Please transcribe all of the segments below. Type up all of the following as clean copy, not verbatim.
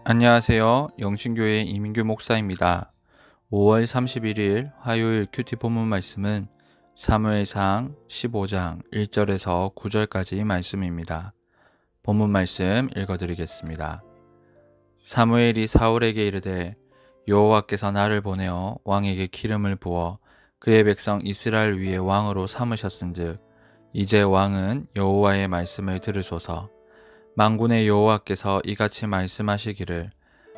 안녕하세요. 영신교회 이민규 목사입니다. 5월 31일 화요일 큐티 본문 말씀은 사무엘상 15장 1절에서 9절까지 말씀입니다. 본문 말씀 읽어드리겠습니다. 사무엘이 사울에게 이르되 여호와께서 나를 보내어 왕에게 기름을 부어 그의 백성 이스라엘 위에 왕으로 삼으셨은즉 이제 왕은 여호와의 말씀을 들으소서. 만군의 여호와께서 이같이 말씀하시기를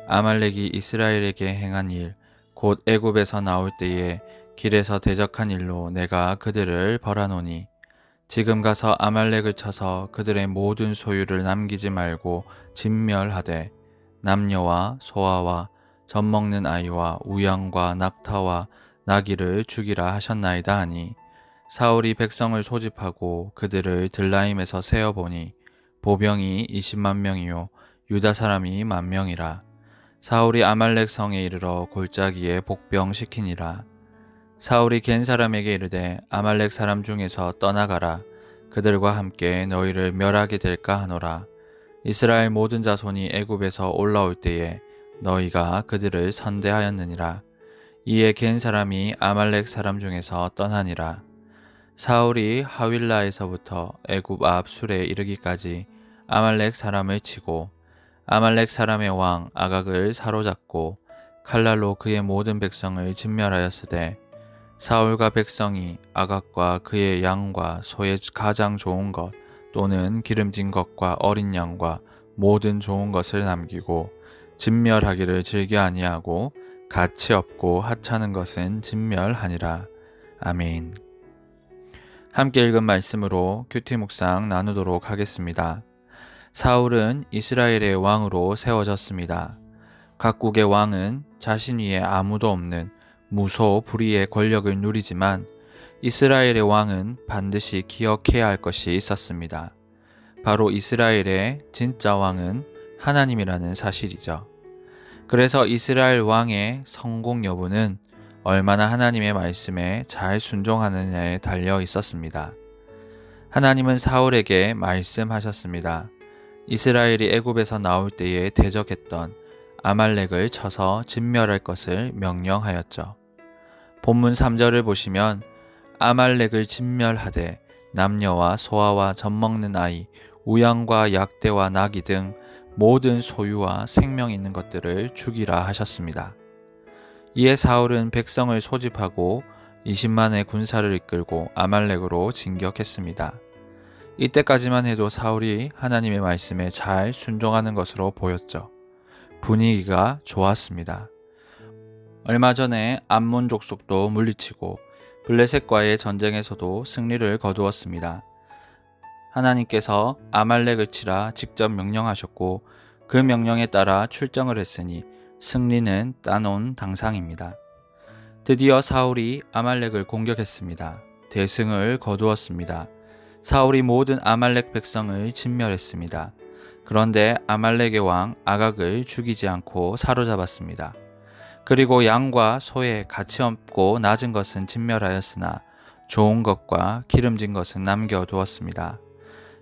아말렉이 이스라엘에게 행한 일 곧 애굽에서 나올 때에 길에서 대적한 일로 내가 그들을 벌하노니 지금 가서 아말렉을 쳐서 그들의 모든 소유를 남기지 말고 진멸하되 남녀와 소아와 젖먹는 아이와 우양과 낙타와 나귀를 죽이라 하셨나이다 하니 사울이 백성을 소집하고 그들을 들라임에서 세어보니 보병이 20만 명이요 유다 사람이 10,000명이라. 사울이 아말렉 성에 이르러 골짜기에 복병시키니라. 사울이 겐 사람에게 이르되 아말렉 사람 중에서 떠나가라. 그들과 함께 너희를 멸하게 될까 하노라. 이스라엘 모든 자손이 애굽에서 올라올 때에 너희가 그들을 선대하였느니라. 이에 겐 사람이 아말렉 사람 중에서 떠나니라. 사울이 하윌라에서부터 애굽 앞 술에 이르기까지 아말렉 사람을 치고 아말렉 사람의 왕 아각을 사로잡고 칼날로 그의 모든 백성을 진멸하였으되 사울과 백성이 아각과 그의 양과 소의 가장 좋은 것 또는 기름진 것과 어린 양과 모든 좋은 것을 남기고 진멸하기를 즐겨 아니하고 가치 없고 하찮은 것은 진멸하니라. 아멘. 함께 읽은 말씀으로 큐티 묵상 나누도록 하겠습니다. 사울은 이스라엘의 왕으로 세워졌습니다. 각국의 왕은 자신 위에 아무도 없는 무소 불위의 권력을 누리지만 이스라엘의 왕은 반드시 기억해야 할 것이 있었습니다. 바로 이스라엘의 진짜 왕은 하나님이라는 사실이죠. 그래서 이스라엘 왕의 성공 여부는 얼마나 하나님의 말씀에 잘 순종하느냐에 달려 있었습니다. 하나님은 사울에게 말씀하셨습니다. 이스라엘이 애굽에서 나올 때에 대적했던 아말렉을 쳐서 진멸할 것을 명령하였죠. 본문 3절을 보시면 아말렉을 진멸하되 남녀와 소아와 젖먹는 아이, 우양과 약대와 나귀 등 모든 소유와 생명 있는 것들을 죽이라 하셨습니다. 이에 사울은 백성을 소집하고 20만의 군사를 이끌고 아말렉으로 진격했습니다. 이때까지만 해도 사울이 하나님의 말씀에 잘 순종하는 것으로 보였죠. 분위기가 좋았습니다. 얼마 전에 암몬 족속도 물리치고 블레셋과의 전쟁에서도 승리를 거두었습니다. 하나님께서 아말렉을 치라 직접 명령하셨고 그 명령에 따라 출정을 했으니 승리는 따놓은 당상입니다. 드디어 사울이 아말렉을 공격했습니다. 대승을 거두었습니다. 사울이 모든 아말렉 백성을 진멸했습니다. 그런데 아말렉의 왕 아각을 죽이지 않고 사로잡았습니다. 그리고 양과 소의 가치 없고 낮은 것은 진멸하였으나 좋은 것과 기름진 것은 남겨두었습니다.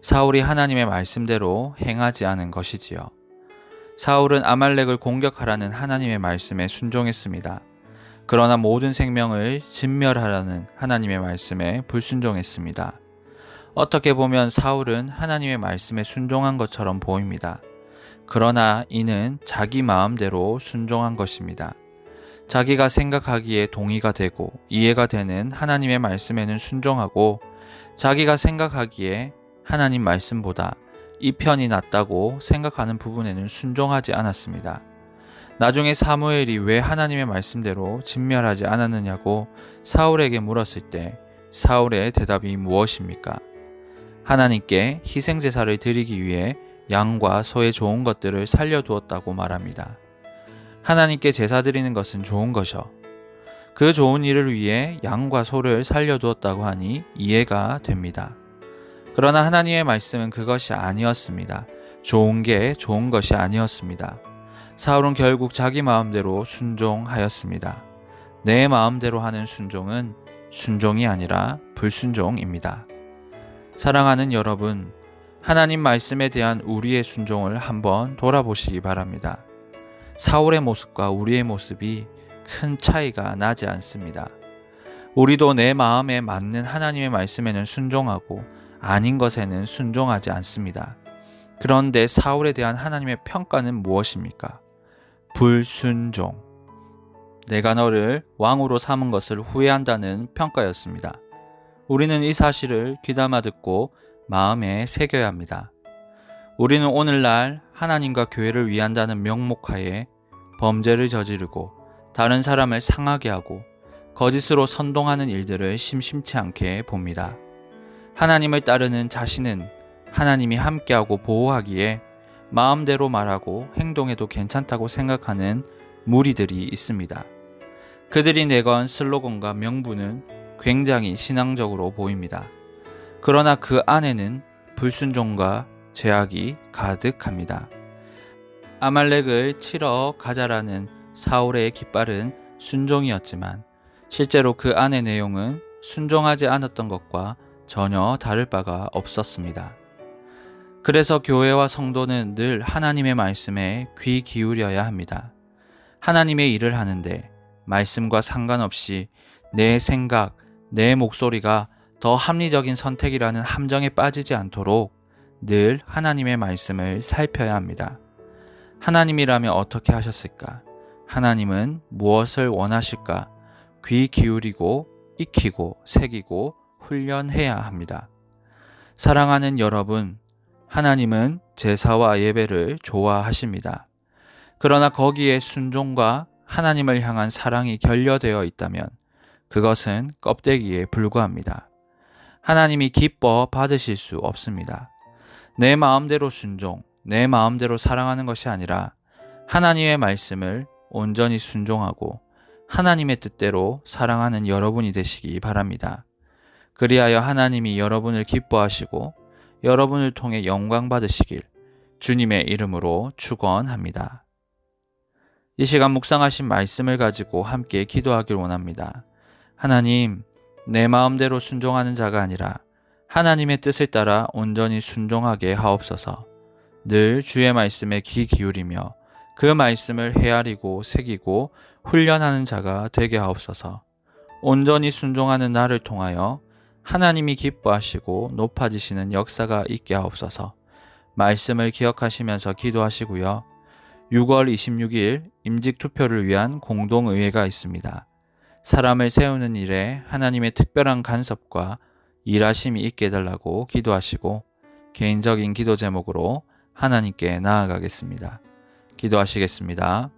사울이 하나님의 말씀대로 행하지 않은 것이지요. 사울은 아말렉을 공격하라는 하나님의 말씀에 순종했습니다. 그러나 모든 생명을 진멸하라는 하나님의 말씀에 불순종했습니다. 어떻게 보면 사울은 하나님의 말씀에 순종한 것처럼 보입니다. 그러나 이는 자기 마음대로 순종한 것입니다. 자기가 생각하기에 동의가 되고 이해가 되는 하나님의 말씀에는 순종하고 자기가 생각하기에 하나님 말씀보다 이 편이 낫다고 생각하는 부분에는 순종하지 않았습니다. 나중에 사무엘이 왜 하나님의 말씀대로 진멸하지 않았느냐고 사울에게 물었을 때 사울의 대답이 무엇입니까? 하나님께 희생제사를 드리기 위해 양과 소의 좋은 것들을 살려두었다고 말합니다. 하나님께 제사 드리는 것은 좋은 것이요. 그 좋은 일을 위해 양과 소를 살려두었다고 하니 이해가 됩니다. 그러나 하나님의 말씀은 그것이 아니었습니다. 좋은 게 좋은 것이 아니었습니다. 사울은 결국 자기 마음대로 순종하였습니다. 내 마음대로 하는 순종은 순종이 아니라 불순종입니다. 사랑하는 여러분, 하나님 말씀에 대한 우리의 순종을 한번 돌아보시기 바랍니다. 사울의 모습과 우리의 모습이 큰 차이가 나지 않습니다. 우리도 내 마음에 맞는 하나님의 말씀에는 순종하고 아닌 것에는 순종하지 않습니다. 그런데 사울에 대한 하나님의 평가는 무엇입니까? 불순종. 내가 너를 왕으로 삼은 것을 후회한다는 평가였습니다. 우리는 이 사실을 귀담아 듣고 마음에 새겨야 합니다. 우리는 오늘날 하나님과 교회를 위한다는 명목하에 범죄를 저지르고 다른 사람을 상하게 하고 거짓으로 선동하는 일들을 심심치 않게 봅니다. 하나님을 따르는 자신은 하나님이 함께하고 보호하기에 마음대로 말하고 행동해도 괜찮다고 생각하는 무리들이 있습니다. 그들이 내건 슬로건과 명분은 굉장히 신앙적으로 보입니다. 그러나 그 안에는 불순종과 죄악이 가득합니다. 아말렉을 치러 가자라는 사울의 깃발은 순종이었지만 실제로 그 안의 내용은 순종하지 않았던 것과 전혀 다를 바가 없었습니다. 그래서 교회와 성도는 늘 하나님의 말씀에 귀 기울여야 합니다. 하나님의 일을 하는데 말씀과 상관없이 내 생각, 내 목소리가 더 합리적인 선택이라는 함정에 빠지지 않도록 늘 하나님의 말씀을 살펴야 합니다. 하나님이라면 어떻게 하셨을까? 하나님은 무엇을 원하실까? 귀 기울이고 익히고 새기고 훈련해야 합니다. 사랑하는 여러분, 하나님은 제사와 예배를 좋아하십니다. 그러나 거기에 순종과 하나님을 향한 사랑이 결여되어 있다면 그것은 껍데기에 불과합니다. 하나님이 기뻐 받으실 수 없습니다. 내 마음대로 순종, 내 마음대로 사랑하는 것이 아니라 하나님의 말씀을 온전히 순종하고 하나님의 뜻대로 사랑하는 여러분이 되시기 바랍니다. 그리하여 하나님이 여러분을 기뻐하시고 여러분을 통해 영광 받으시길 주님의 이름으로 축원합니다. 이 시간 묵상하신 말씀을 가지고 함께 기도하길 원합니다. 하나님, 내 마음대로 순종하는 자가 아니라 하나님의 뜻을 따라 온전히 순종하게 하옵소서. 늘 주의 말씀에 귀 기울이며 그 말씀을 헤아리고 새기고 훈련하는 자가 되게 하옵소서. 온전히 순종하는 나를 통하여 하나님이 기뻐하시고 높아지시는 역사가 있게 하옵소서. 말씀을 기억하시면서 기도하시고요. 6월 26일 임직투표를 위한 공동의회가 있습니다. 사람을 세우는 일에 하나님의 특별한 간섭과 일하심이 있게 해달라고 기도하시고 개인적인 기도 제목으로 하나님께 나아가겠습니다. 기도하시겠습니다.